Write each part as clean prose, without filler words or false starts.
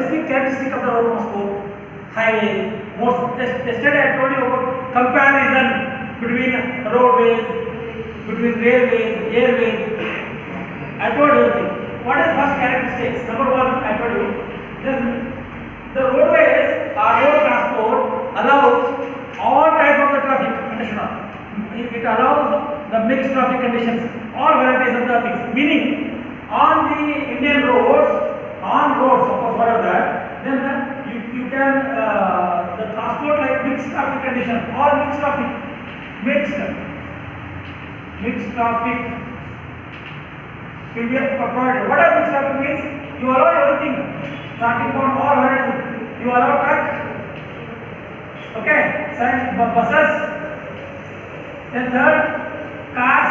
specific characteristic of the road transport? Highways, yesterday I told you about comparison between roadways, between railways, airways. I told you everything. What is the first characteristics? Number one, I told you. Then the roadways or road transport allows all type of the traffic. Understand? It allows the mixed traffic conditions, all varieties of the things. Meaning, on the Indian roads, suppose whatever that, then you can the transport like mixed traffic condition, all mixed traffic, mixed traffic will be provided. What are mixed traffic means? You allow everything, starting from all varieties. You allow truck, okay, second buses, then third cars,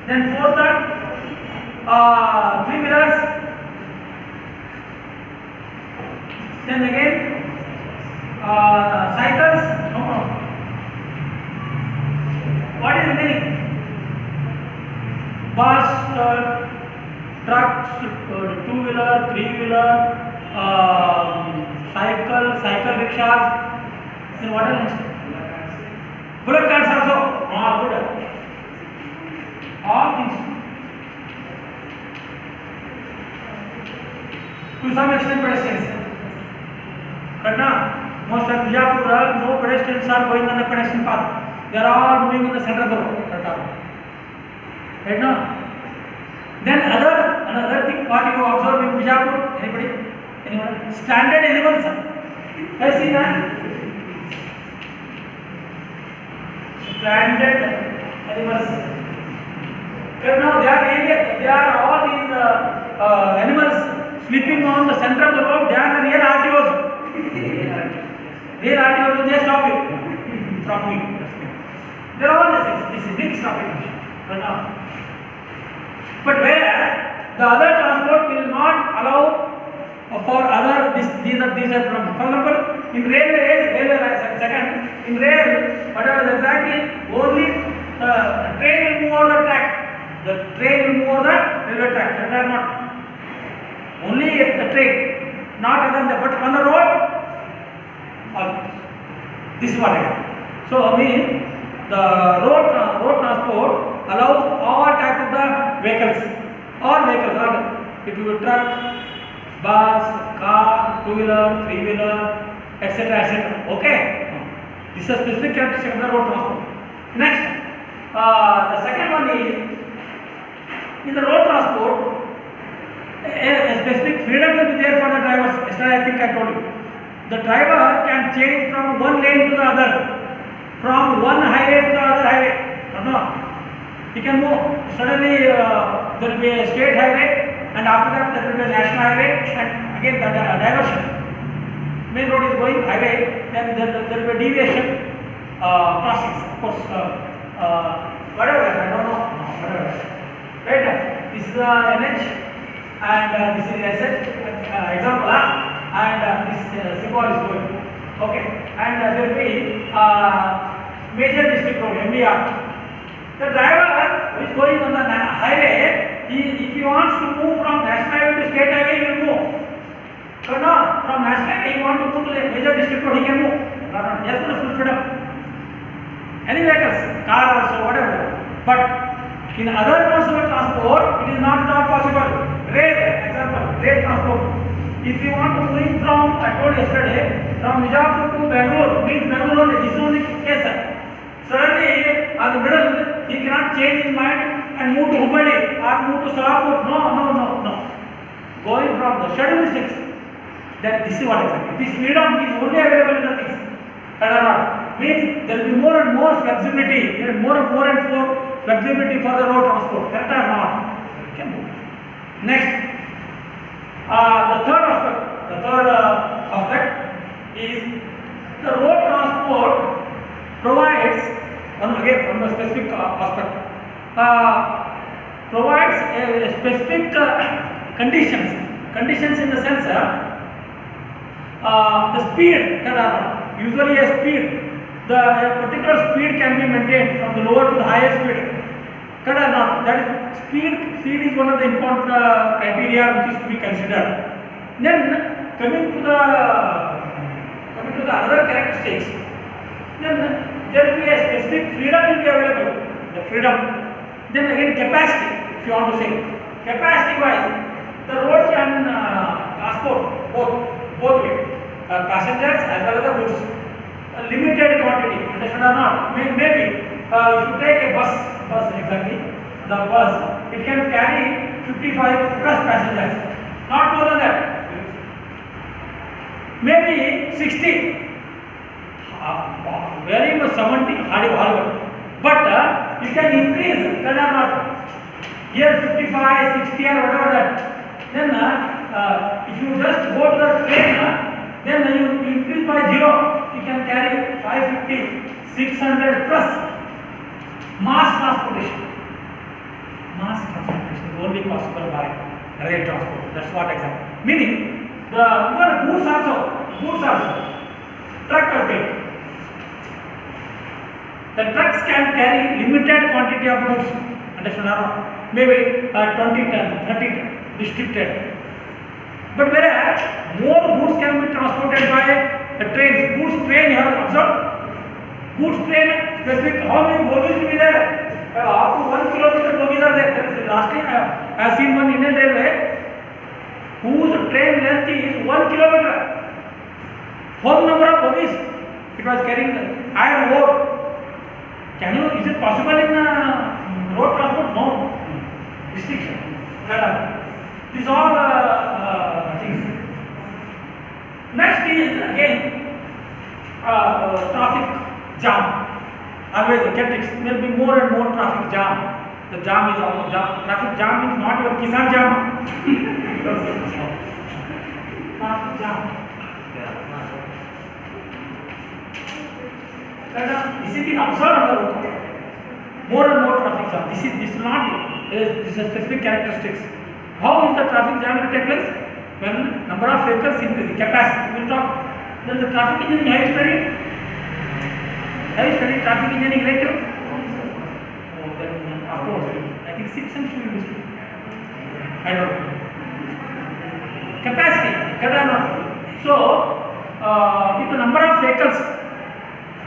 then fourth three-wheelers, then again cycles. No. What is remaining? Bus, trucks, two-wheeler, three-wheeler, cycle rickshaws. Then what else? Bullock carts also. Good. All things. To some extent, pedestrians. Most of Bijapur, no pedestrians are going on the pedestrian path. They are all moving in the center of the road. Right now. Then another thing what you observe in Bijapur? Anybody? Anyone? Standard animals. Have you seen that? Standard animals. Now they are all these animals sleeping on the center of the road. They are the real RTOs. Real RTOs, they stop you from moving. They are all this is mixed traffic. But where the other transport will not allow for other these are problems. For example, in rail, whatever exactly, only the train will move over the track. The train will move over the railway track. That are not only the train, not other than that. But on the road, this is what I mean. So I mean the road transport allows all type of the vehicles. It will be truck, bus, car, two-wheeler, three-wheeler, etc. Okay. This is a specific characteristic of the road transport. Next, the second one is in the road transport, a specific freedom will be there for the drivers. Yesterday I think I told you. The driver can change from one lane to the other, from one highway to the other highway. No. He can move. Suddenly there will be a state highway, and after that there will be a national highway, and again the diversion. Main road is going highway, then there will be a deviation crossings. Of course, whatever, I don't know. Whatever. Right? This is the NH, and this is SH, example, and this symbol is going. Okay, and there will be major district road, MDR. The driver who is going on the highway, if he wants to move from national highway to state highway, he will move. So no, from national highway he wants to move to the major district road, he can move. Just for full freedom. Any vehicles, car also, whatever. But in other modes of transport, it is not at all possible. Rail, example, rail transport. If you want to move from, I told yesterday, from Bijapur to Bangalore, means Bangalore only, this is only case. Suddenly, on the middle, he cannot change his mind and move to Hubballi or move to Solapur. No. Going from the schedule is fixed. Then this is what exactly. This freedom is only available in the things that are not. Means there will be more and more flexibility. There is more and more flexibility for the road transport. That are not. Can move. Next, the third aspect is the road transport provides one specific aspect. Provides a specific conditions in the sense the speed that are usually a speed. A particular speed can be maintained from the lower to the higher speed. That is speed is one of the important criteria which is to be considered. Then coming to the other characteristics, then there will be a specific freedom will be available. The freedom. Then again capacity, if you want to say capacity wise, the road can transport both way, passengers as well as the goods. A limited quantity, understand or not? Maybe if you take a bus exactly, the bus it can carry 55 plus passengers, not more than that. Maybe 60. Very much 70 horrible, but you can increase that or not. Here 55, 60 or whatever that. Then if you just go to the train, then you increase by 0. You can carry 550, 600 plus. Mass transportation is only possible by rail transport. That's what exactly. Meaning the goods also, truck or big. The trucks can carry limited quantity of goods, understand or not? Maybe 20 ton, 30 ton, restricted. But whereas more goods can be transported by the trains. Goods train, you have observed? Goods train, specific, how many bogies will be there? Up to 1 kilometer bogies are there. Last time I have seen one Indian Railway whose train length is 1 kilometer. Whole number of bogies. It was carrying iron ore. Is it possible in road transport? No. Restriction. These all things. Next is again traffic jam. Always get it. There will be more and more traffic jam. The jam is also jam. Traffic jam means not your Kisan jam. Traffic jam. This is being observed on the road. More and more traffic jam. This is not this is specific characteristics. How is the traffic jam will take place? When number of vehicles increase, capacity. We will talk. Then the traffic engineering, have you studied? Have you studied traffic engineering elective? Oh, then of course. I think 6 and 2 will be. I don't know. Capacity, correct or not? So, if the number of vehicles,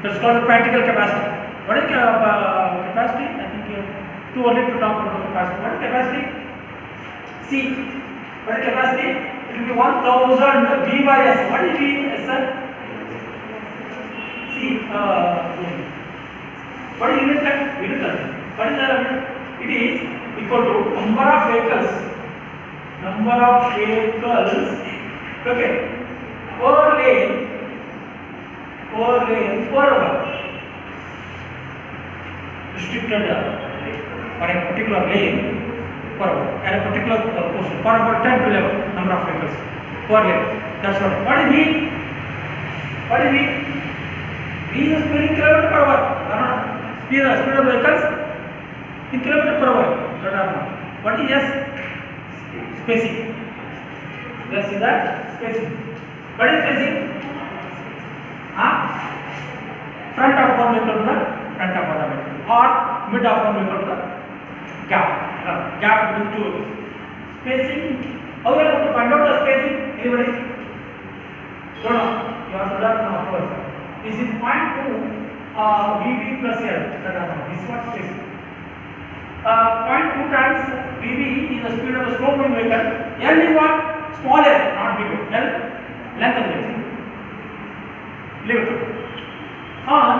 that's called the practical capacity. What is capacity? I think too early to talk about the capacity. What is capacity? C. What is capacity? It will be 1000 V by S. What is V, sir? C. What is unit time? What is the unit? It is equal to number of vehicles. Okay. Per lane. Per hour. Restricted for a particular lane per hour and a particular portion for about 10 to 11 number of vehicles per lane. That's what. What is V? V is speed in kilometer per hour. Speed of vehicles in kilometer per hour. What is S? Spacing. S is that spacing. What is spacing? Front of one vehicle to the front of other vehicle, or mid of one vehicle to the gap between two vehicles. Spacing. How we are going to find out the spacing? Anybody? Don't know. You have to learn now first. This is 0.2 VB plus L. This is what spacing. 0.2 times VB is the speed of the slow moving vehicle. L is what? Small L, not big L. Length of the vehicle. Leave it. Now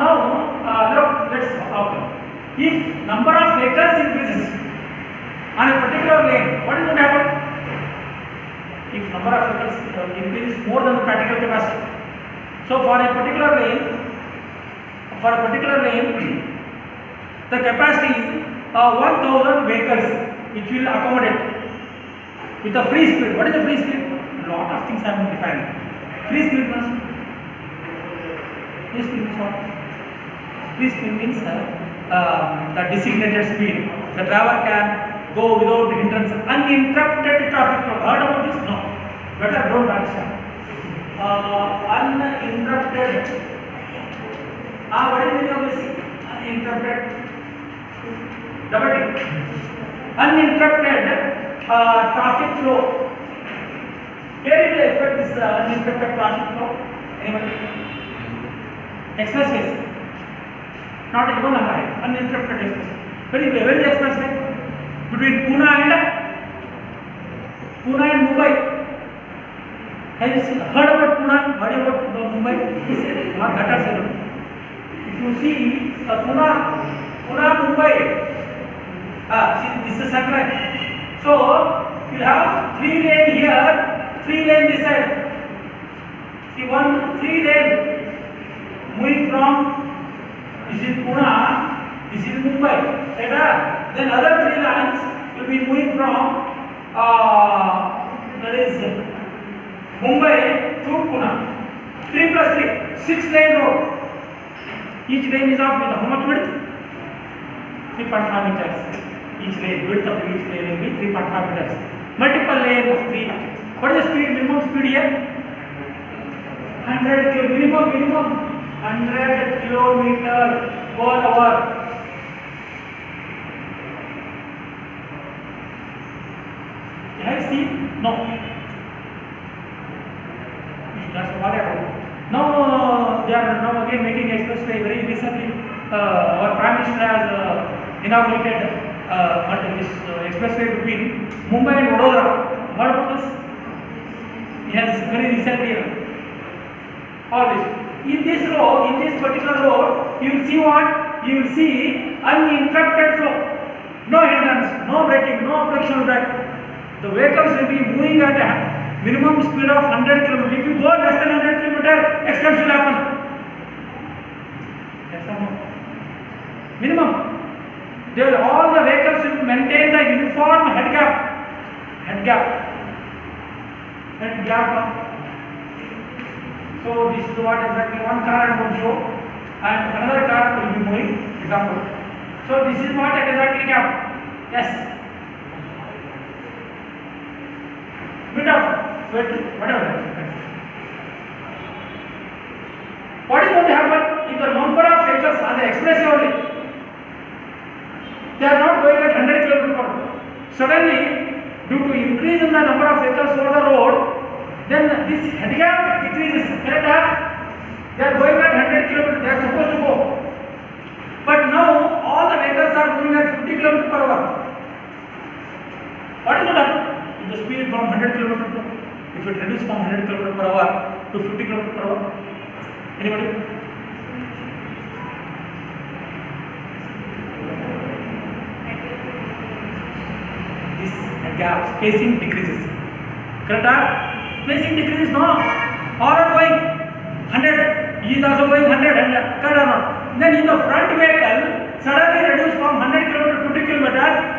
let's talk. If number of vehicles increases on a particular lane, what is going to happen? If number of vehicles increases more than the practical capacity. So for a particular lane, the capacity is 1000 vehicles, which will accommodate with a free speed. What is the free speed? A lot of things I am defining. Free speed means what? Free speed means the designated speed. The driver can go without hindrance, uninterrupted traffic flow. Heard about this? No. Better don't understand. Uninterrupted. What is the meaning of this? Uninterrupted. Double T. Uninterrupted traffic flow. Where you will expect this uninterrupted traffic flow? Anybody? Expressways. Not even a high, uninterrupted expressway. Where is the expressway? Between Pune and Mumbai. Have you heard about Pune? Heard about Mumbai? Not that as well. If you see Pune, Mumbai. See, this is sunrise. So you'll have 3 lane here, 3 lane this side. See, 3 lane moving from this is Pune, this is Mumbai. Right? Then other 3 lines will be moving from that is Mumbai to Pune. 3 plus 3, 6 lane road. Each lane is of how much width? 3.5 meters. Each lane, width of each lane will be 3.5 meters. Multiple lane of 3. What is the speed? Minimum speed here? 100 minimum 100 kilometer per hour. Have you seen? No. That's what I wrote. Now they are now again making expressway. Very recently, our Prime Minister has inaugurated this expressway between Mumbai and Vadodara. Heard about this? He has very recently all this. In this road, in this particular road, you will see what? You will see uninterrupted flow. No hindrance, no braking, no frictional brake. The vehicles will be moving at a minimum speed of 100 km. If you go less than 100 km, accidents will happen. Yes or no? Minimum. All the vehicles will maintain the uniform head gap. So this is what exactly one car I'm going to show, and another car will be moving. Example. So this is what exactly gap. Yes. Bit of whatever. What is going to happen if the number of vehicles on the expressway only? They are not going at 100 km per hour. Suddenly, due to increase in the number of vehicles over the road, then this head gap decreases. Correct? They are going at 100 km. They are supposed to go. But now all the vehicles are moving at 50 km per hour. What is going to happen? If the speed from 100 km per hour, if it reduces from 100 km per hour to 50 km per hour, anybody? This gap spacing decreases. Correct? Spacing decreases, no? All are going 100. He is also going 100. Correct or not? Then in the front vehicle suddenly reduce from 100 km to 50 km.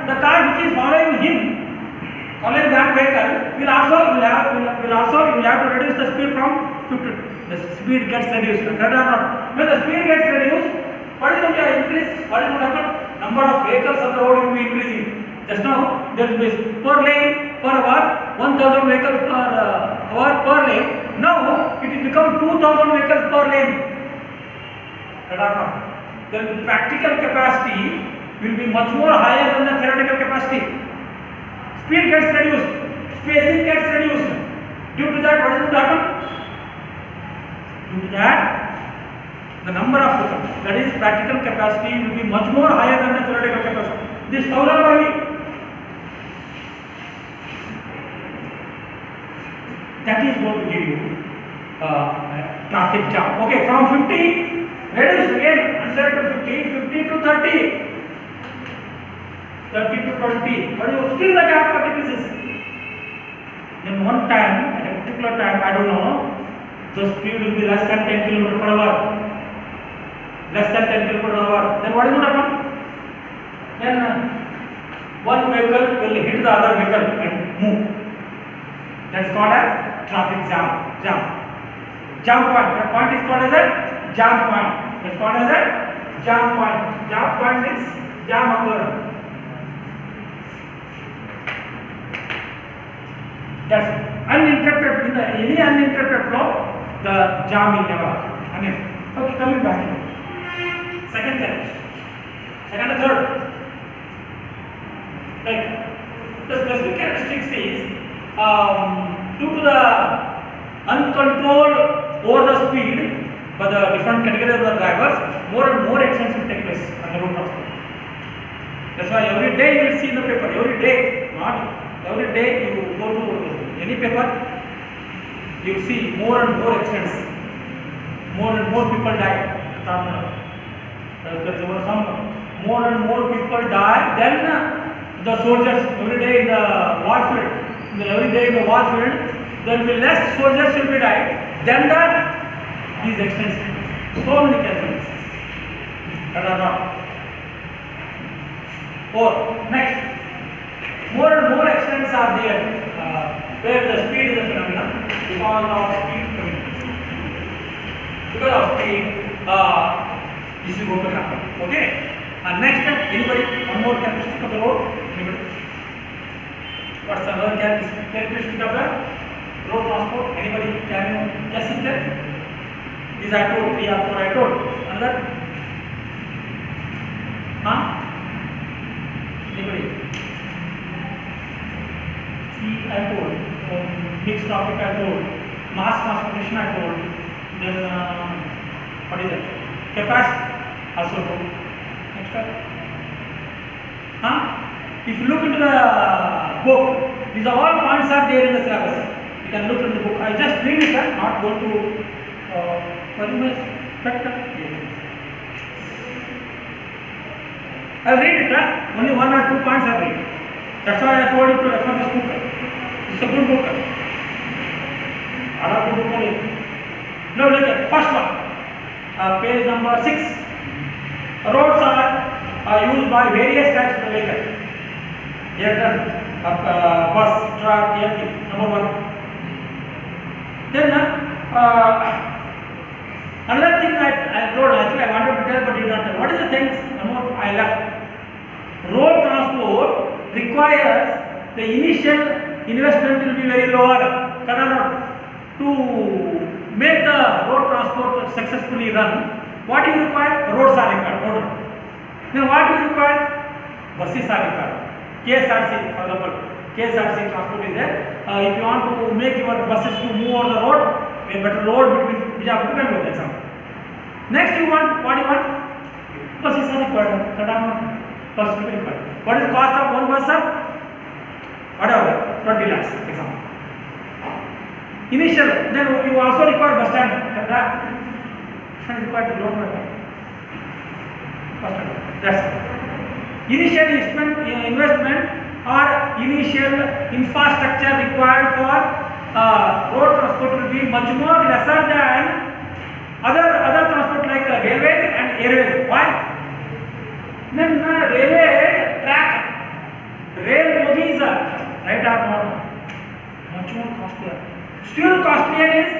The car which is following him, following that vehicle, will also have to reduce the speed from 50. The speed gets reduced. Correct or not? When the speed gets reduced, what is going to increase? What is going to happen? Number of vehicles on the road will be increasing. Just now there will be per lane per hour 1000 vehicles per hour per lane. Now it will become 2000 vehicles per lane. Correct or not? The practical capacity will be much more higher than the theoretical capacity. Speed gets reduced, spacing gets reduced. Due to that, what is going to happen? Due to that, the number of vehicles, that is practical capacity, will be much more higher than the theoretical capacity. This 1000 only. That is going to give you traffic jam. Okay, from 50, reduce again 100 to 50, 50 to 30. 30 to 20, but you still the gap decreases. Then one time, at a particular time, I don't know, the speed will be less than 10 km per hour. Less than 10 km per hour. Then what is going to happen? Then one vehicle will hit the other vehicle and move. That's called as traffic jam. Jam point. That point is called as a jam point. It's called as a jam point. Jam point means jam occur. That's uninterrupted. In any uninterrupted flow, the jam will never occur. Okay, coming back here. Second and third. Right. The specific characteristics is due to the uncontrolled over the speed by the different categories of the drivers, more and more accidents will take place on the road transport. That's why every day you will see in the paper, every day, not every day you go to any paper, you will see more and more accidents, more and more people die. More and more people die than the soldiers every day in the war field. Every day in the war field, there will be less soldiers will be died than these accidents. So many casualties that are not. Or next, more and more accidents are there where the speed is a phenomenon because of speed commitment. Because of speed, this is going to happen. Okay. Next, anybody? One more characteristic of the road. Anybody? What's another characteristic of the road transport? Anybody? Can you guess it? These I told, 3 or 4 I told. Another? Huh? Anybody? See, I told. Mixed traffic I told. Mass transportation I told. Then what is it? Capacity also told. Next up. Huh? If you look into the book, these are all points are there in the syllabus. You can look into the book. I just read it, not go to what is my spectre? I'll read it, only 1 or 2 points I'll read. That's why I told you to refer this book. It's a good book. Another book only. Now look at first one, page number 6. Roads are used by various types of vehicles. Here done, bus, truck, everything. Number 1. Then another thing I told, actually I wanted to tell but you don't tell. What is the things I left? Road transport requires the initial investment will be very lower. To make the road transport successfully run, what do you require? Roads are required. Then what do you require? Buses are required. KSRC, for example, KSRC transport is there. If you want to make your buses to move on the road, a better road between Bijapur to Bangalore, example. Next you want, what do you want? Buses are required. Buses are required. What is the cost of one bus, sir? Whatever, 20 lakhs, example. Initial, then you also require bus stand. Is required to load bus stand. That's it. Initial investment or initial infrastructure required for road transport will be much more lesser than other transport like railways and airways. Why? Then railway track, rail bogies, right or not, much more costlier. Still costlier is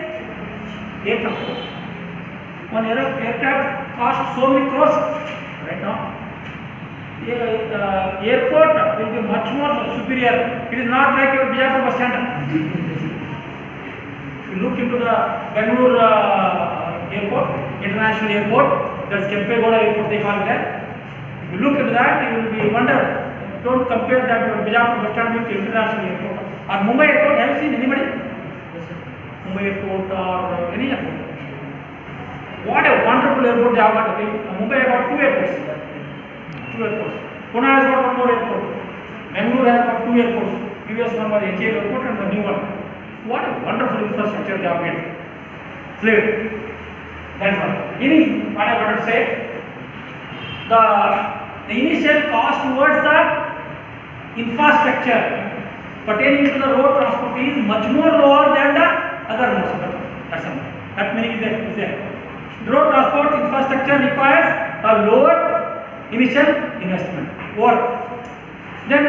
aircraft. One aircraft costs so many crores right now. Airport will be much more superior. It is not like your Bijapur bus stand. If you look into the Bangalore airport, international airport, that's Kempegowda airport they call it there. If you look into that, you will be wondered. Don't compare that your Bijapur bus stand with international airport. Or Mumbai airport, have you seen anybody? Mumbai airport or any airport. What a wonderful airport they have got. Mumbai has got 2 airports. Pune has got 1 more airport. Bangalore has got 2 airports. Previous one was HAL airport and the new one. What a wonderful infrastructure they have made. Clear. That's one. What I wanted to say, the initial cost towards the infrastructure pertaining to the road transport is much more lower than the other modes. That's all. That meaning is there. Road transport infrastructure requires a lower initial investment. Then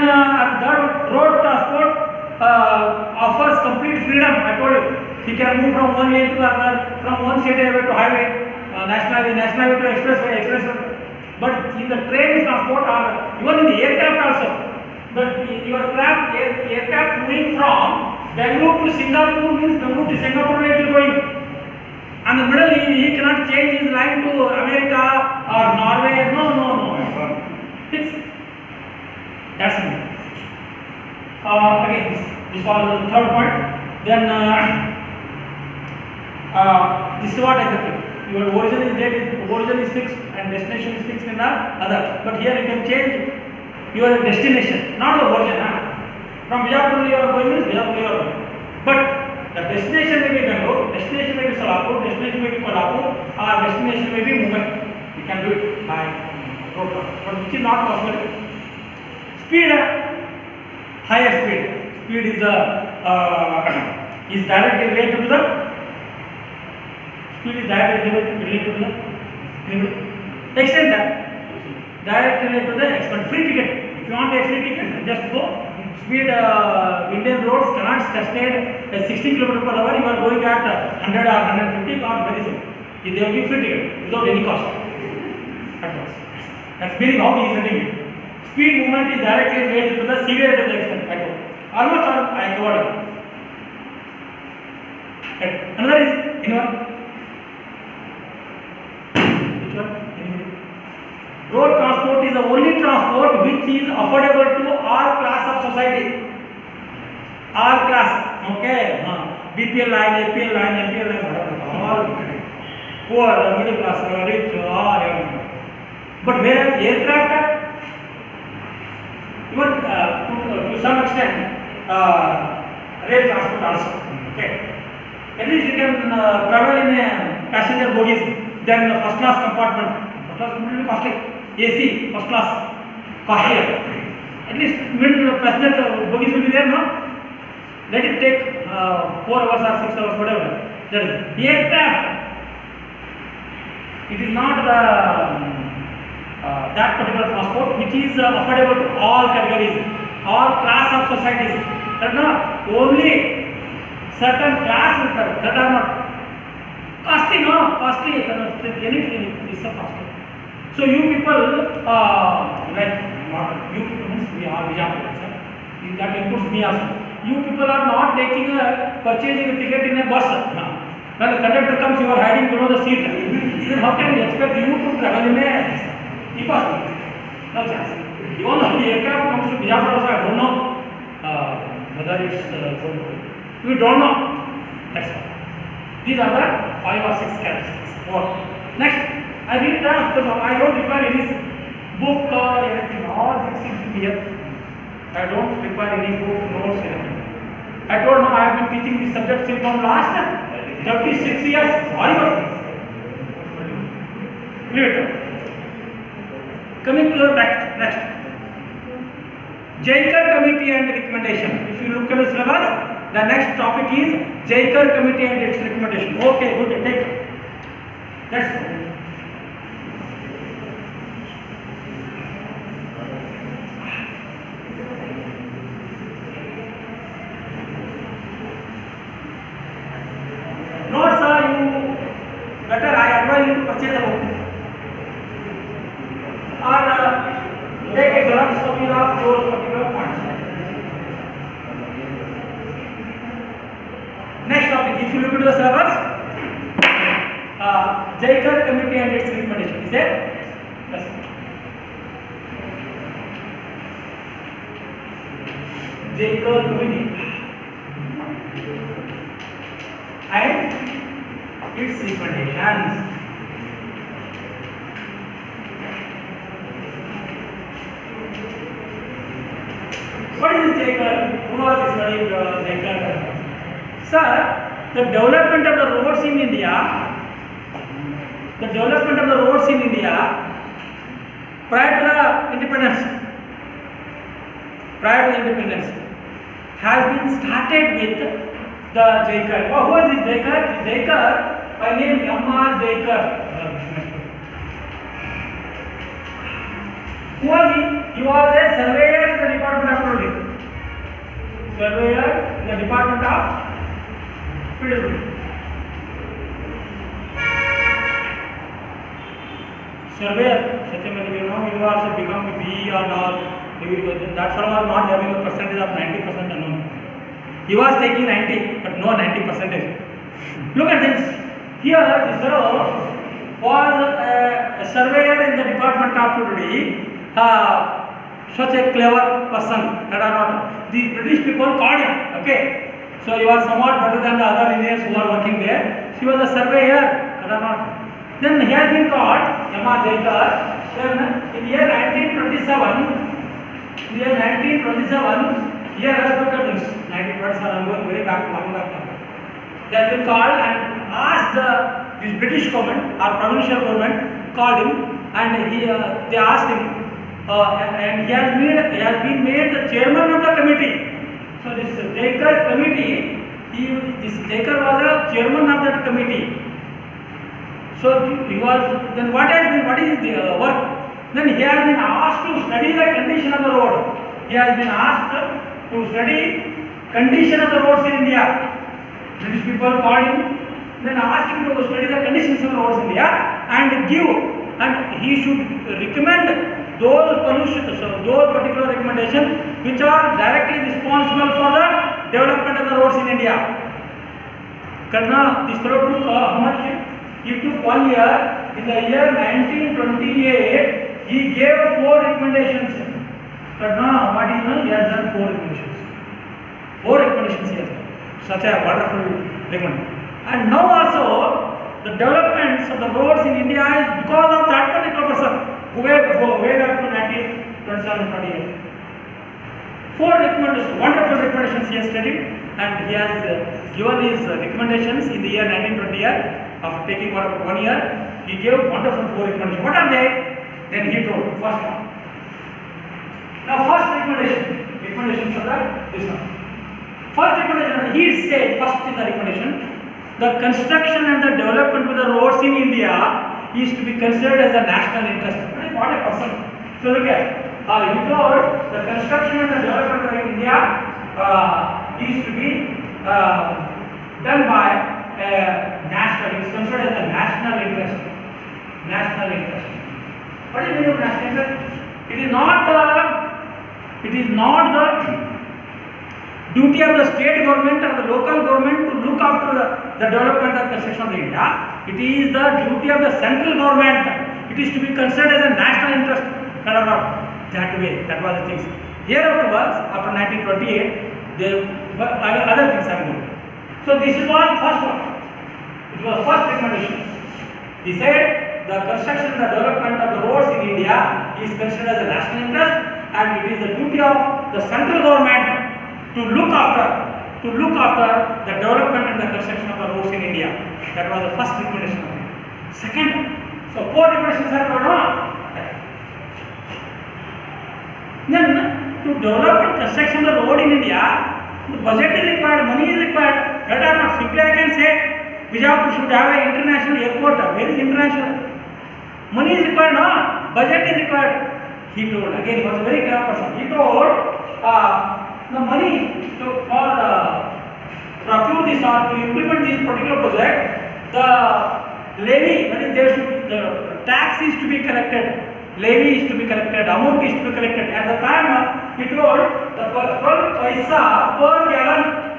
road transport offers complete freedom. I told you, he can move from one lane to another, from one state highway to highway, national highway to expressway. But in the train transport or even in the aircraft also, your aircraft moving from Bangalore to Singapore means Bangalore to Singapore it will going. And the middle he cannot change his line to America or Norway. No. That's it. Again, this was the third point. Then this is what exactly. Your origin is fixed and destination is fixed in the other. But here you can change your destination, not the origin. From Bijapur you are going to Bijapur you are going. But the destination may be Bangalore, destination may be Solapur, destination may be Kolhapur, or destination may be Mumbai. You can do it by road transport, but which is not possible. Speed, higher speed. Speed is the is directly related to the speed is directly related to the extent. Directly related to the extent. Free ticket. If you want a free ticket, just go. Speed Indian roads cannot sustain a 60 km/h. You are going at 100 or 150, not very soon. They will give free ticket without any cost. That's meaning how he is setting it. Speed movement is directly related to the severity of the extent. Almost all I covered. Another is anyone? Which one? Anybody? Road transport is the only transport which is affordable to all class of society. All class. Okay. BPL line, APL line, MPL line, all poor, middle class, rich, all everything. But whereas aircraft, even to some extent, rail transport also. Okay. At least you can travel in a passenger bogies than the first class compartment. First class compartment is costly. AC, first class, costlier. At least middle passenger bogies will be there, no? Let it take 4 hours or 6 hours, whatever. That is aircraft. It is not the that particular transport which is affordable to all categories, all class of societies. That not only certain class that are not costly. No, costly. Anything is so costly. So you people, like you people means we are Bijapur, that includes me also. You people are not taking purchasing a ticket in a bus. When the conductor comes, you are hiding below the seat. Then how can we expect you to travel in a impossible? No chance. Even if the aircraft comes to Bijapur also, I don't know whether it's going to be. We don't know. That's all. These are the 5 or 6 characteristics. Next, I read that I don't require any book or anything. All these things will be here. I don't require any book, notes, anything. I told him I have been teaching this subject since from last 36 years. Sorry about this. Leave it. Coming to the next. JICAR committee and recommendation. If you look at the syllabus, the next topic is JICAR committee and its recommendation. Okay, good. Take it. That's it. Notes are you better. I advise you to purchase a book or take a xerox copy of those particular points. Next topic, if you look into the syllabus, JICAR committee and its recommendation is there. Yes. JICAR committee and its recommendations. What is JICAR? Who was studying JICAR? Sir, the development of the roads in India, prior to the independence, has been started with the JICAR. Oh, who is this JICAR? JICAR by name M.R. JICAR. Who was he? He was a surveyor in the Department of PWD. Surveyor, such a many, you also become a BE and all. That fellow was not having a percentage of 90% unknown. He was taking 90, but no 90%. Look at this. Here, this fellow was a surveyor in the Department of PWD. Such a clever person that are not. The British people called him. Okay. So you are somewhat better than the other engineers who are working there. She was a surveyor. Then he has been called M.R. Jaikar. Then in year 1927, here look at this. 1927, I'm going very back, long back now. They have been called and asked this British government or provincial government called him, and they asked him, and he has been made the chairman of the committee. So this Jaikar committee, this Jaikar was a chairman of that committee. So he was, then what is the work? Then he has been asked to study the condition of the road. He has been asked to study condition of the roads in India. British people called him, then asked him to study the conditions of the roads in India and he should recommend those particular recommendations which are directly responsible for the development of the roads in India. Karna, this fellow took how much? He took 1 year. In the year 1928, he gave 4 recommendations. Karna, what is he has done 4 recommendations. 4 recommendations he has done. Such a wonderful recommendation. And now also, the developments of the roads in India is because of that particular person who way back to 1927-28. 4 recommendations, wonderful recommendations he has studied, and he has given his recommendations in the year 1928. After taking 1 year, he gave wonderful 4 recommendations. What are they? Then he told first one. Now first recommendations are this one. First recommendation, he said first in the recommendation, the construction and the development of the roads in India is to be considered as a national interest. What a person. So look at, he told the construction and the development of India is to be done by national, it is considered as a national interest. National interest. What is the meaning of national interest? It is not the duty of the state government or the local government to look after the development and construction of India. It is the duty of the central government. It is to be considered as a national interest. That way, that was the thing. Here afterwards, after 1928, other things have moved. So this is one first one. It was first recommendation. He said the construction and the development of the roads in India is considered as a national interest, and it is the duty of the central government to look after the development and the construction of the roads in India. That was the first recommendation. Second, so 4 recommendations are going on. Then to develop and construction of the road in India, the budget is required, money is required. That are not simply I can say Vijayapur should have an international airport. Where is international? Money is required, no? Budget is required. He told, again he was a very clever person. He told the money to procure this or to implement this particular project, the levy, that is the tax is to be collected, levy is to be collected, amount is to be collected. At the time he told the 12 paisa per gallon.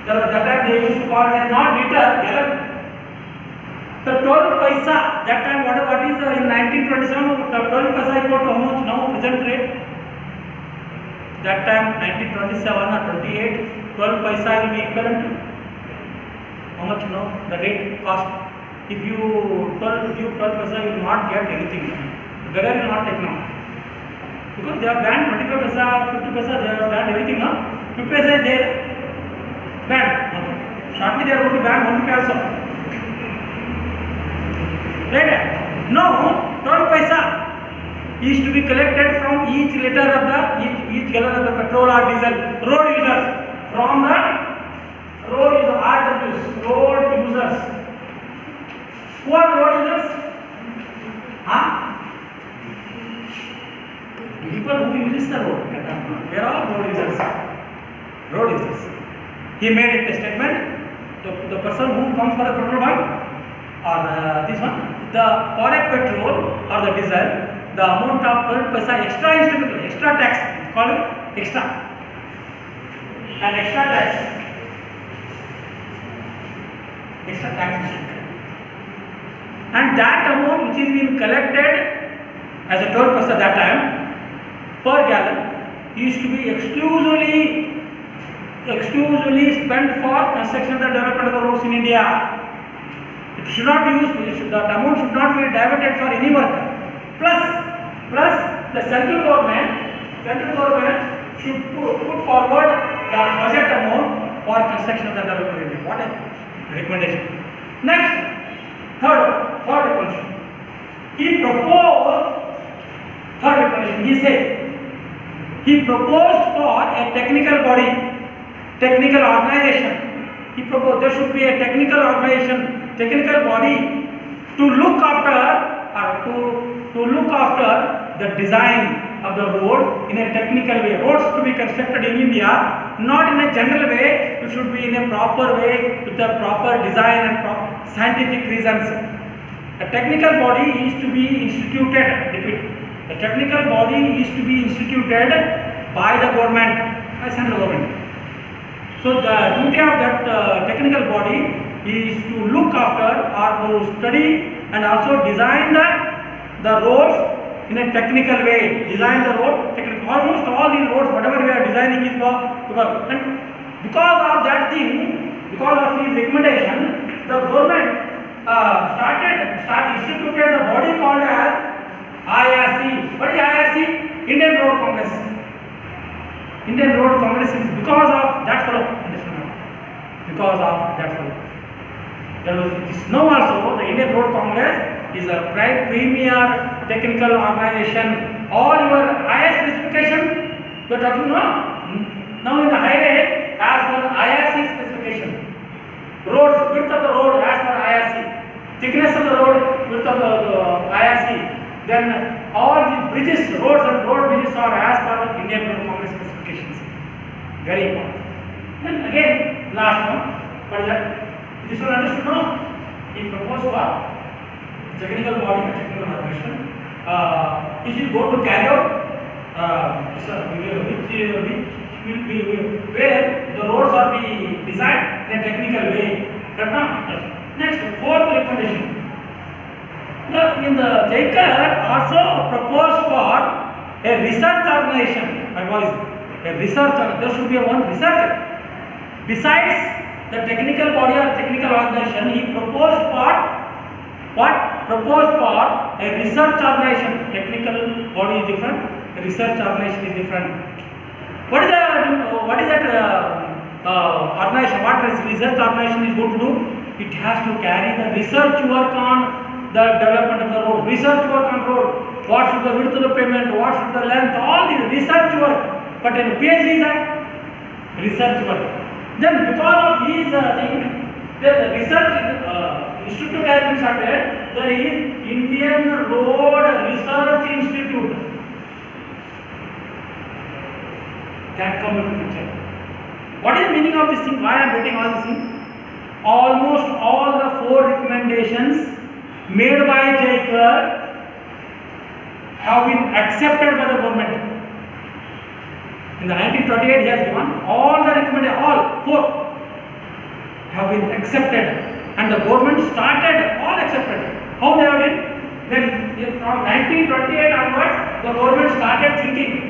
That time they used to call it not liter, gallon. The 12 paisa, that time what is in 1927, 12 paisa equal to how much now present rate? That time 1927 or 28, 12 paisa will be equivalent to how much the rate cost. If you give 12 paisa, you will not get anything. The beggar will not take now. Because they have banned 25 paisa, 50 paisa, they have banned everything now. 50 paisa is there. Banned. Okay. Shortly they are going to ban 1 rupee also. Right? Now 12 paisa is to be collected from each liter of each gallon of the petrol or diesel road users, from the road users. Who are road users? People who use the road. They are all road users. Road users. He made a statement. The person who comes for the petrol bunk or this one, for a petrol or the diesel, the amount of 12 paisa extra is to be extra tax, call it extra, and extra tax and that amount which is being collected as a 12 paisa that time per gallon is to be exclusively exclusively spent for construction and development of the roads in India. It should not be used, that amount should not be diverted for any work. Plus the central government should put forward the budget amount for construction of the development in India. What a recommendation. Next, third recommendation. He proposed, third recommendation, he proposed for a technical body, technical organization. He proposed there should be a technical organization, technical body to look after the design of the road in a technical way. Roads to be constructed in India, not in a general way. It should be in a proper way with a proper design and scientific reasons. A technical body is to be instituted. Repeat. A technical body is to be instituted by the government, by central government. So the duty of that technical body is to look after or to study and also design the roads in a technical way. Design the road technical. Almost all these roads, whatever we are designing, is because of that thing, because of his recommendation, the government instituted a body called as IRC. What is IRC? Indian Road Congress. Indian Road Congress is because of that fellow. Because of that fellow. There was now also the Indian Road Congress is a premier technical organization. All your IS specification you are talking now in the highway as per IRC specification. Roads, width of the road as per IRC, thickness of the road, width of the IRC. Then all the bridges, roads and road bridges are as per Indian Road Congress specifications. Very important. Then again, last one, what is that? This one understood now? He proposed for technical body, technical organization. It is going to carry out which will be where the roads are be designed in a technical way. Next, fourth recommendation. In the Jaikar also proposed for a research organization. My voice, a research. There should be one researcher. Besides the technical body or technical organization, he proposed for what? Proposed for a research organization. Technical body is different. Research organization is different. What is that organization? What research organization is going to do? It has to carry the research work on the development of the road, research work on road. What should the width of the pavement? What should the length? All the research work. But in PhD is that research work. Then because of his thing, the research institute has been started. There is Indian Road Research Institute. That comes into picture. What is the meaning of this thing? Why I am writing all this thing? Almost all the 4 recommendations made by Jaikar have been accepted by the government. In the 1928 he has given all the recommendations, all 4 have been accepted, and the government started all accepted. How they have been? Then from 1928 onwards, the government started thinking.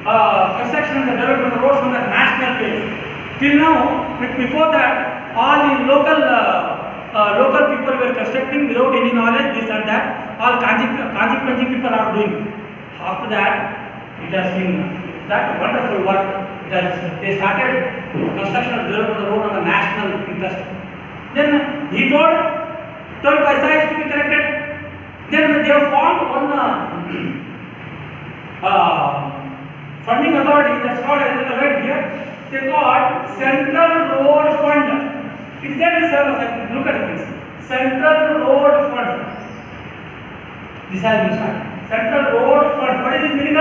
Construction and the development of roads on the national base. Till now, before that, all the local people were constructing without any knowledge, this and that. All Kanji people are doing. After that, it has been that wonderful work. They started construction and development of the road on the national interest. Then he told 12 paisa is to be collected. Then they have formed one funding authority, that's called right here. They called Central Road Fund. It's there in service. Look at this. Central Road Fund. This has been started. Central Road Fund. What is this meaning?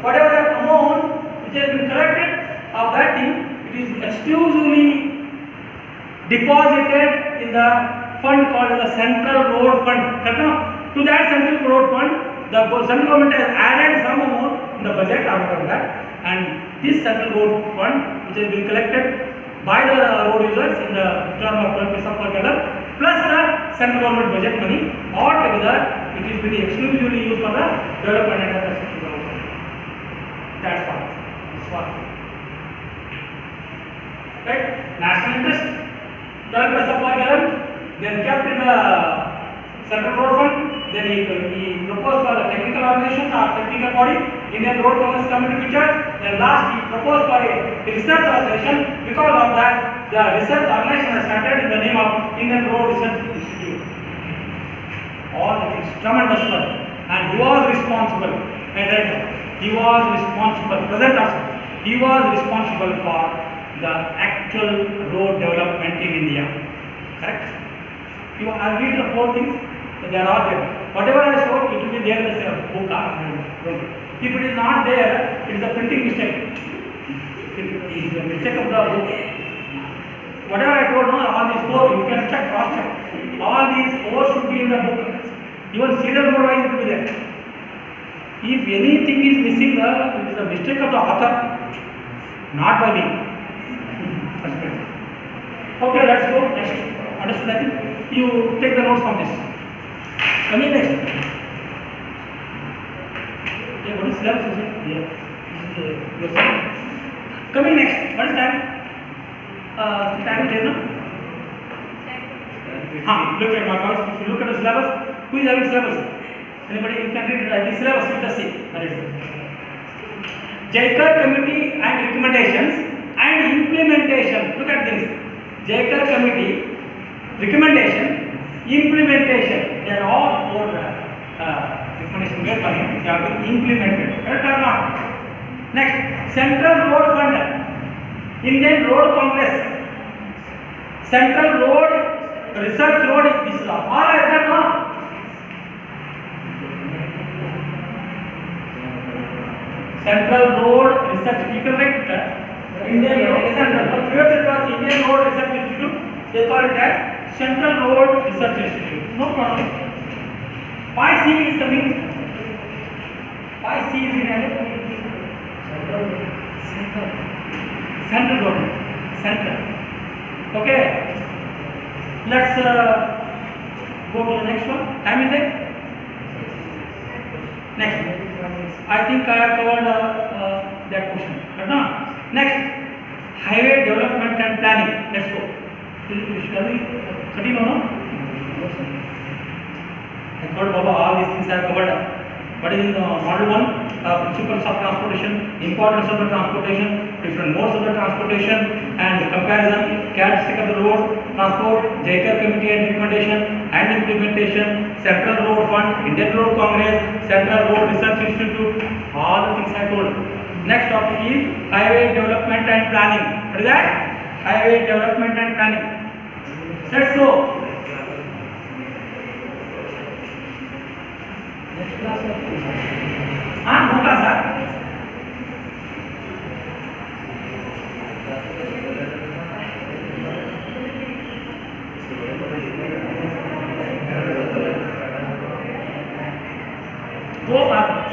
Whatever the amount which has been collected of that thing, it is exclusively deposited in the fund called the Central Road Fund. To that Central Road Fund, the central government has added some amount in the budget after that, and this Central Road Fund, which has been collected by the road users in the term of 12 paisa per gallon, plus the central government budget money, all together, it is being exclusively used for the development and the construction of the road. That's all. one. Right? National interest, turned by supply given, then kept in the central road fund, then he proposed for the technical organization or technical body, Indian Road Congress Committee picture, then last he proposed for a research organization. Because of that, the research organization has started in the name of Indian Road Research Institute. All the things, tremendous work, and he was responsible, he was responsible, present also, he was responsible for the actual road development in India. Correct? You I read the four things, they are all there. Whatever I showed, it will be there in the book. If it is not there, it is a printing mistake. It is a mistake of the book. Whatever I told, no, all these four, you can check, cross check. All these four should be in the book. Even serial number wise it will be there. If anything is missing, it is a mistake of the author, not by me. Okay, let's go next. Understood? I think you take the notes from this. Coming next. Yeah, what is syllabus? Yeah. Your syllabus. Coming next. What is time? Time is there, no? Look at my points. If you look at the syllabus, who is having syllabus? Anybody? You can read the syllabus. Let us see. That is it. JICAR committee and recommendations and implementation. Look at this. JICAR committee, recommendation, implementation. They are all four recommendation made by him. They have been implemented. Correct or not? Next, Central Road Fund, Indian Road Congress, Central Road Research Road. This is all I said, no? Central Road Research. You can write Indian Road Central. Previously it was Indian Road Research Institute. They call it as Central Road Research Institute. No problem. 5C is coming. 5C is in Central Road. Central. Okay. Let's go to the next one. Time is it? Next. I think I have covered that question. But no. Next, highway development and planning. Let's go. Shall we continue now? I told Baba all these things I have covered. What is in the model 1? Principles of transportation, importance of the transportation, different modes of the transportation, and comparison, characteristic of the road transport, JICAR committee and recommendation and implementation, Central Road Fund, Indian Road Congress, Central Road Research Institute. All the things I told. Next topic is highway development and planning. What is that? Highway development and planning. Let's go. Next class. No class, sir. Go up.